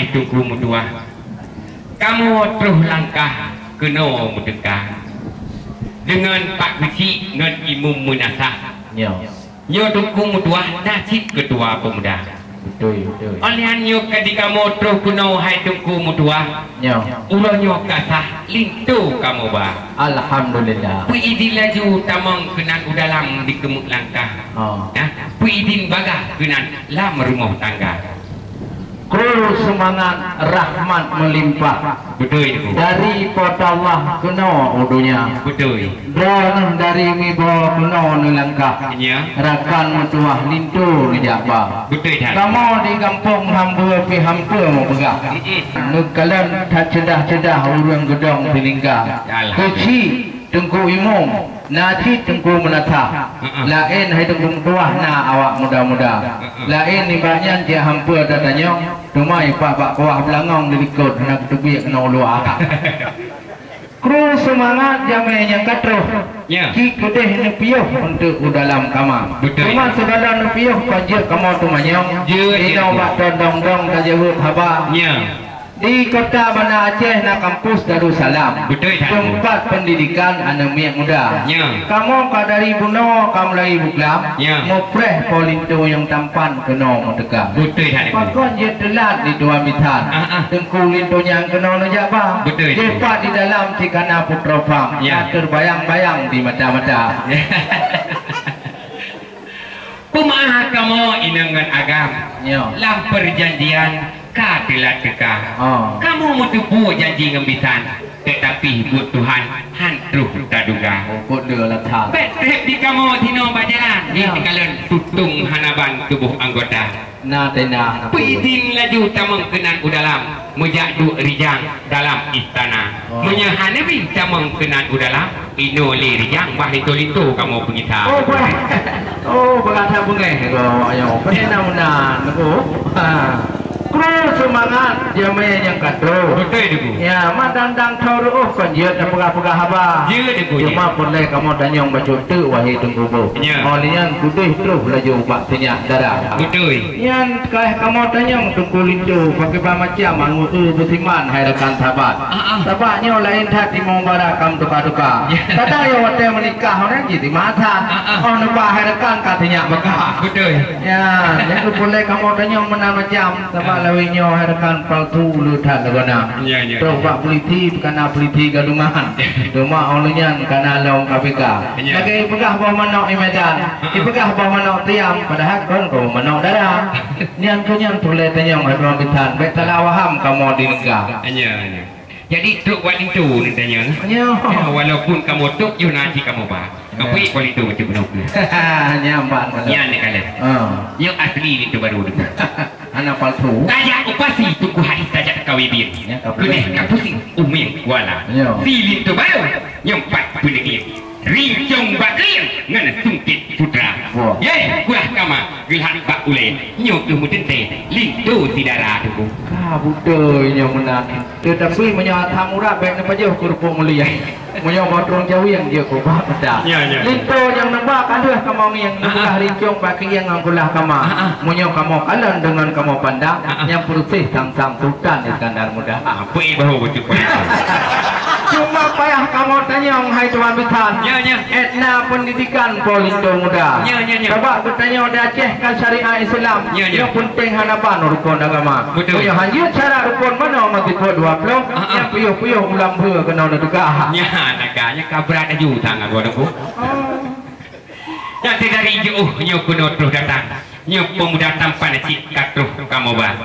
hai tunggu mutua. Kamu terus langkah kena merdeka. Dengan Pak Bisi dengan Imam Munasah. Nyo tunggu mutua nasib ketua pemuda. Betul. Olian nyo ketika mau terus kena hai tunggu mutua. Ulah nyo kasah lintu kamu ba. Alhamdulillah. Pu idin laju tamang kenan udalam di kemuk langkah. Nah, pu idin bagah kenan lam rumah tangga. Kru semangat rahmat melimpah. Betul itu. Dari pada Allah kena udunya. Betul. Dan dari mibo kena nulangkah. Rakan mutuah lintu ngejaba. Betul dah. Kamu di kampung hamba pi hampa mau begah. Nukalan tak cedah-cedah urang gedong peninggal. Keci Tengku Imam, Naci Tengku Menatah. Lain hai Tengku Mutuah na awak muda-muda. Lain ni banyak dia hampa datanya. Tumai pak kuah belangong dilikut nak tebik kena ulu akak. Kru semangat jamai yang katruh. Ki kudih nepiuh untuk dalam kamar. Cuma segala nepiuh panjir kamu tu manyong. Ino bak dong-dong kajawut haba. Di kota Banda Aceh na kampus Darussalam. Tempat pendidikan anak muda. Kamu dari Buno, kamu lagi buklam. Mupreh polinto yang tampan kena merdeka. Pakon je telat di dua mitan. Tengku linto yang kena najabah. Cepat di dalam Cikana Putra Farm. Terbayang-bayang di mata-mata. Kumaha kamu inangan agam. Lam perjanjian katilah teka. Kamu mutubu janji ngembisan, tetapi buat Tuhan hantruh taduga. Betrep di kamu tino bajalan, di kalian tutung hanaban tubuh anggota. Tena. Pidin laju tamang kenan udalam, mujadu rijang dalam istana. Menyahanabi tamang kenan udalam, inoli rijang bahito-lito kamu pengita. Berkata bungai. Ayo, penena-mena. Kru semangat jamai yang katro. Ya, madang-dang tauruh konjut apa-apa haba. Cuma boleh kamu danyong baju tu wahai tunggu bo. Olian kudih terus laju bak tinyak darah. Yang kamu danyong tunggu lintu pakai macam mangu besiman hai rekan sahabat. Sahabatnya lain hati mau barakam duka-duka. Kata yo wate menikah orang jadi mata. Nampak hai rekan katanya bekah. Ya, yang boleh kamu danyong menamacam sahabat lawinya harakan palsu lutat legana. Terus pak polisi karena polisi gadungan. Cuma olehnya karena lawan KPK. Lagi pegah bawa manok imedan. Pegah bawa manok tiam padahal kan kau manok darah. Nian kunyan boleh tanya orang bitan. Baik salah waham kamu di negara. Jadi truk buat itu nintanya. Walaupun kamu truk, you nanti kamu bah. Kamu ikut itu macam mana? Nyambat. Yang ni kalian. Yang asli itu baru itu. Anak palsu. Kaya upasi tuku hadis saja kawibir. Kunih kapusing uming wala. Silin tu baru. Yang empat penegir. Rincong bakir ngana sungkit putra. Ye, kuah kama gilhan bak ule. Nyok tu mutente lintu sidara tu. Betul yang menang. Tetapi menyata murah baik nampak jauh kurupuk mulia. Menyok motorong jauh yang dia kubah pedak. Lintu yang nampak kalah kamu yang nampak rincong bakir yang angkulah kamu. Menyok kamu kalah dengan kamu pandang yang bersih sang-sang sultan Iskandar Muda. Apa bahu betul. Cuma payah kamu tanya hai tuan bitan. Etna pendidikan Polindo Muda. Sebab bertanya di Aceh kan syariah Islam. Yang penting hanapan rukun agama. Yang hanya cara rukun mana mati tua 20. Yang puyuh-puyuh ulam hua kena negah. Negahnya kabrat aja utang aku aku. Yang dari jauh nyo kuno terus datang. Nyo pemuda tampan cik katruh kamu bah.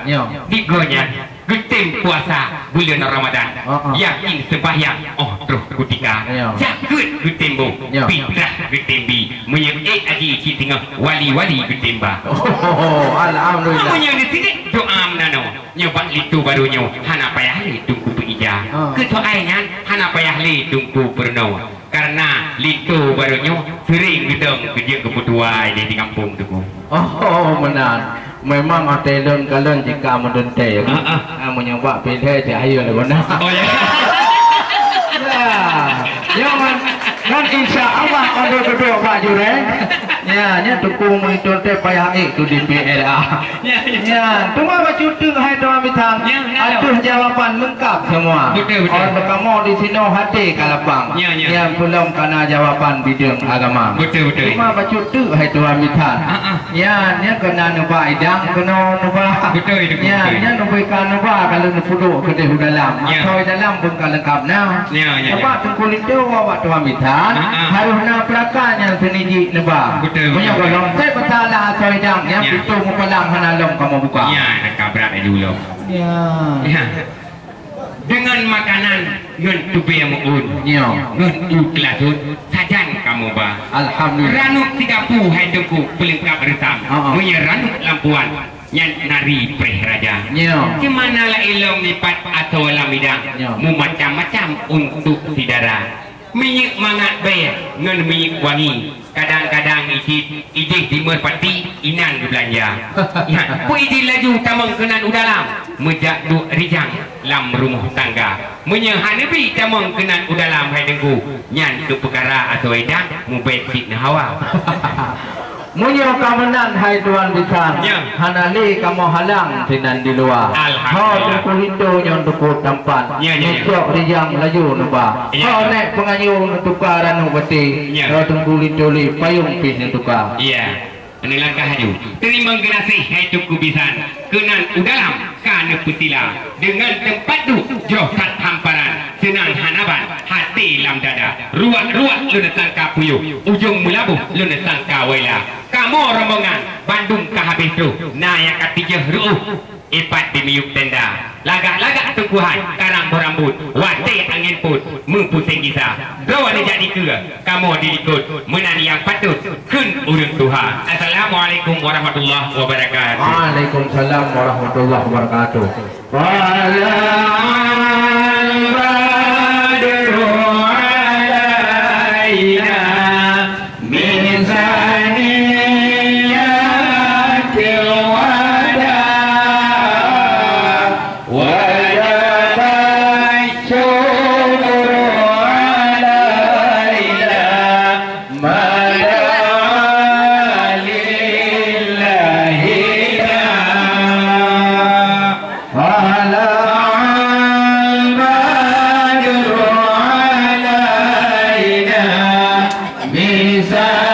Digonya getim puasa bulan Ramadan. Yakin sembahyang terus kutika. Jakut getimbo. Fitrah getimbi. Menyebut aji cik tengah wali-wali getimba. Alhamdulillah. Namanya di sini doa menano. Nyoba itu barunya hana payah li tunggu peija. Kesoalnya hana payah li tunggu perno. Karena itu barunya sering gedong kerja kebutuhan di kampung tu. Menang. Memang atelon kalian jika mendente. Menyebab pilih cahaya legona. Ya, kan insya Allah ada berdua Pak Jurek. Ya, nya tukung itu teh payah tu DPR. Ya, tu mah baca tu hai tu amitan. Atuh jawapan lengkap semua. Betul. Orang kamu di sini hati kalapang. Ya, belum kena jawapan bidang agama. Betul. Cuma baca tu hai tu amitan. Ya, nya kena nuba idang, kena nuba. Betul. Ya, nya nuba kan nuba kalau nupudu ke dalam. Atau dalam pun kan lengkap nah. Sebab tu kulit tu awak tu amitan. Harusnya pelakannya seniji nuba. Punya golong saya bersalah atau idang yang itu mukalang hanalong kamu buka. Ya, nak kabrak dulu. Ya. Dengan makanan ngun tube muun. Ya. Ngun uklatun sajan kamu ba. Alhamdulillah. Ranuk 30 hai dengku pelengkap resam. Punya ranuk lampuan yang nari preh raja. Ya. Gimana lah ilong lipat atau lamidang. Mu macam-macam untuk sidara. Minyak mangat bayar ngan minyak wangi kadang-kadang ijik timur pati inan belanja ya pu ijik laju tamang kenan udalam mejak du rijang lam rumah tangga menyehan nebi tamang kenan udalam hai dengku nyan ke perkara atau edang mu betik na hawa Munyo kamenan hai tuan besar. Hanali kamu halang sinan di luar. Alhamdulillah. Hau kulindo nyon tukut tempat. Nyok rijang laju nuba. Hau nek penganyu nutukaran nubati. Hau kulindo li payung pis nutukar. Iya. Ini langkah haju. Terima kasih hai tuku bisan. Kenan udalam kana putila dengan tempat tu johat hamparan senang hanaban hati lam dada ruak-ruak luna sangka puyuh ujung mulabuh luna sangka waila kamu rombongan Bandung ke habis tu nah yang ketiga ruuh ipat di miuk tenda lagak-lagak tukuhan karang berambut wate angin put mempusing kisah rawan jadi ke kamu diikut menani yang patut kun urang Tuhan. Assalamualaikum warahmatullahi wabarakatuh. Waalaikumsalam warahmatullahi wabarakatuh. Bisa